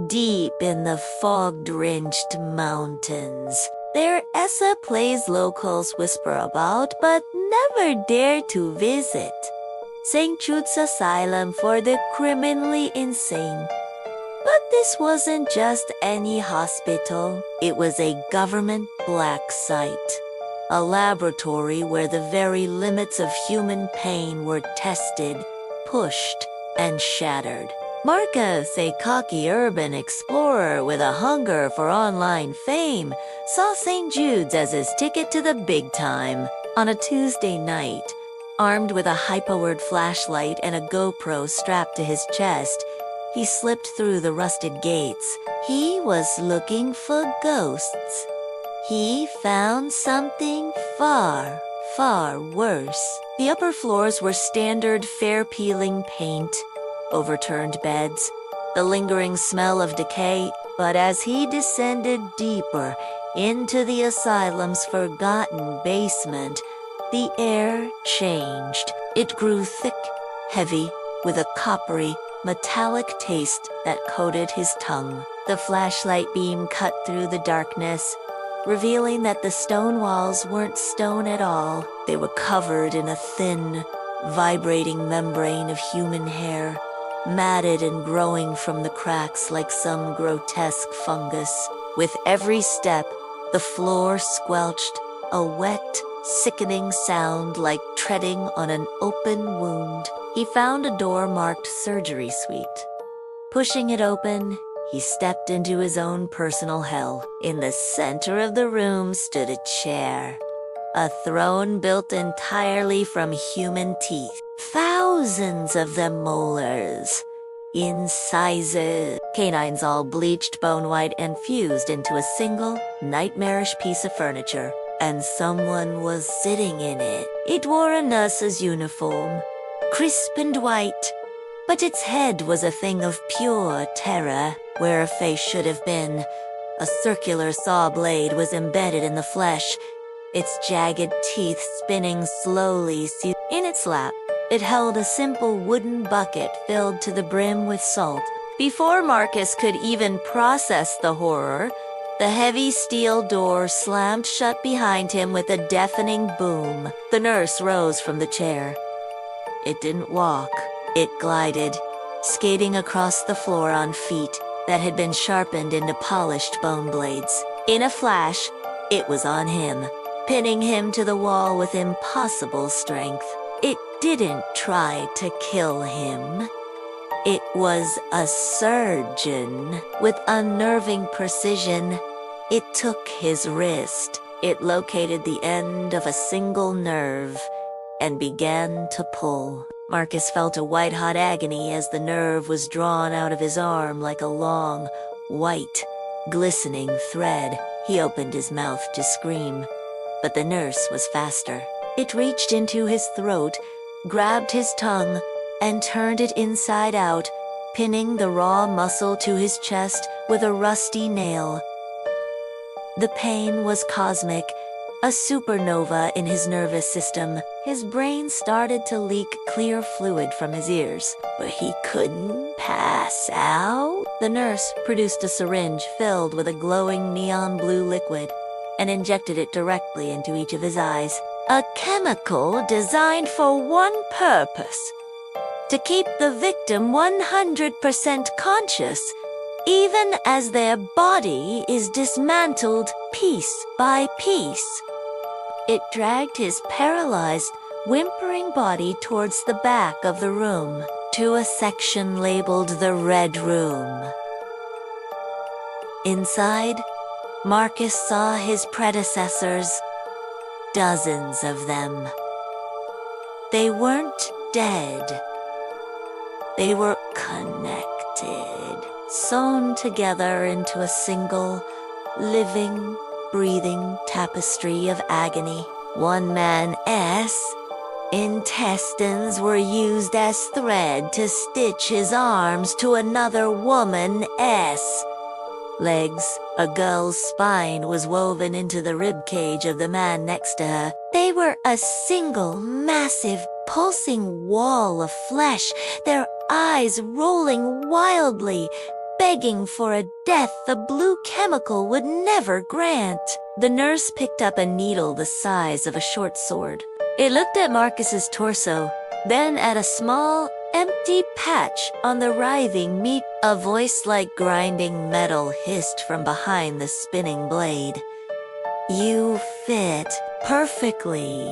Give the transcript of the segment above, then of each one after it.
deep in the fog-drenched mountains. There Essa plays locals whisper about but never dare to visit. Saint Jude's asylum for the criminally insane. But this wasn't just any hospital. It was a government black site. A laboratory where the very limits of human pain were tested, pushed, and shattered. Marcus, a cocky urban explorer with a hunger for online fame, saw St. Jude's as his ticket to the big time. On a Tuesday night, armed with a high-powered flashlight and a GoPro strapped to his chest, he slipped through the rusted gates. He was looking for ghosts. He found something far, far worse. The upper floors were standard fair-peeling paint, overturned beds, the lingering smell of decay, but as he descended deeper into the asylum's forgotten basement, the air changed. It grew thick, heavy, with a coppery, metallic taste that coated his tongue. The flashlight beam cut through the darkness, revealing that the stone walls weren't stone at all. They were covered in a thin, vibrating membrane of human hair, matted and growing from the cracks like some grotesque fungus. With every step, the floor squelched, a wet, sickening sound like treading on an open wound. He found a door marked Surgery Suite. Pushing it open, he stepped into his own personal hell. In the center of the room stood a chair, a throne built entirely from human teeth. Thousands of them molars, incisors, canines all bleached bone white and fused into a single, nightmarish piece of furniture. And someone was sitting in it. It wore a nurse's uniform, crisp and white, but its head was a thing of pure terror. Where a face should have been, a circular saw blade was embedded in the flesh, its jagged teeth spinning slowly. In its lap, it held a simple wooden bucket filled to the brim with salt. Before Marcus could even process the horror, the heavy steel door slammed shut behind him with a deafening boom. The nurse rose from the chair. It didn't walk. It glided, skating across the floor on feet that had been sharpened into polished bone blades. In a flash, it was on him, pinning him to the wall with impossible strength. It didn't try to kill him. It was a surgeon. With unnerving precision, it took his wrist. It located the end of a single nerve and began to pull. Marcus felt a white-hot agony as the nerve was drawn out of his arm like a long, white, glistening thread. He opened his mouth to scream, but the nurse was faster. It reached into his throat, grabbed his tongue, and turned it inside out, pinning the raw muscle to his chest with a rusty nail. The pain was cosmic, a supernova in his nervous system. His brain started to leak clear fluid from his ears, but he couldn't pass out. The nurse produced a syringe filled with a glowing neon blue liquid and injected it directly into each of his eyes. A chemical designed for one purpose: to keep the victim 100% conscious, even as their body is dismantled piece by piece. It dragged his paralyzed, whimpering body towards the back of the room, to a section labeled the Red Room. Inside, Marcus saw his predecessors, dozens of them. They weren't dead. They were connected, sewn together into a single, living, breathing tapestry of agony. One man's intestines were used as thread to stitch his arms to another woman's legs. A girl's spine was woven into the ribcage of the man next to her. They were a single, massive, pulsing wall of flesh, their eyes rolling wildly, begging for a death the blue chemical would never grant. The nurse picked up a needle the size of a short sword. It looked at Marcus's torso, then at a small, empty patch on the writhing meat. A voice like grinding metal hissed from behind the spinning blade. "You fit perfectly."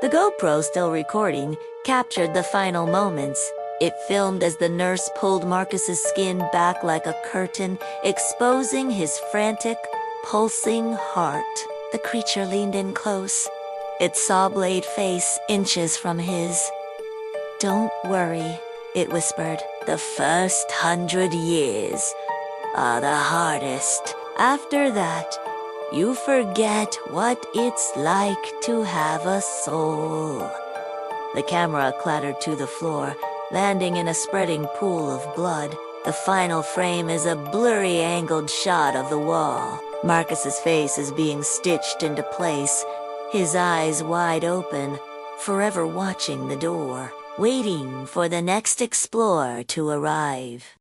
The GoPro, still recording, captured the final moments. It filmed as the nurse pulled Marcus's skin back like a curtain, exposing his frantic, pulsing heart. The creature leaned in close, its saw-blade face inches from his. "Don't worry," it whispered. "The first 100 years are the hardest. After that, you forget what it's like to have a soul." The camera clattered to the floor, landing in a spreading pool of blood. The final frame is a blurry angled shot of the wall. Marcus's face is being stitched into place, his eyes wide open, forever watching the door, waiting for the next explorer to arrive.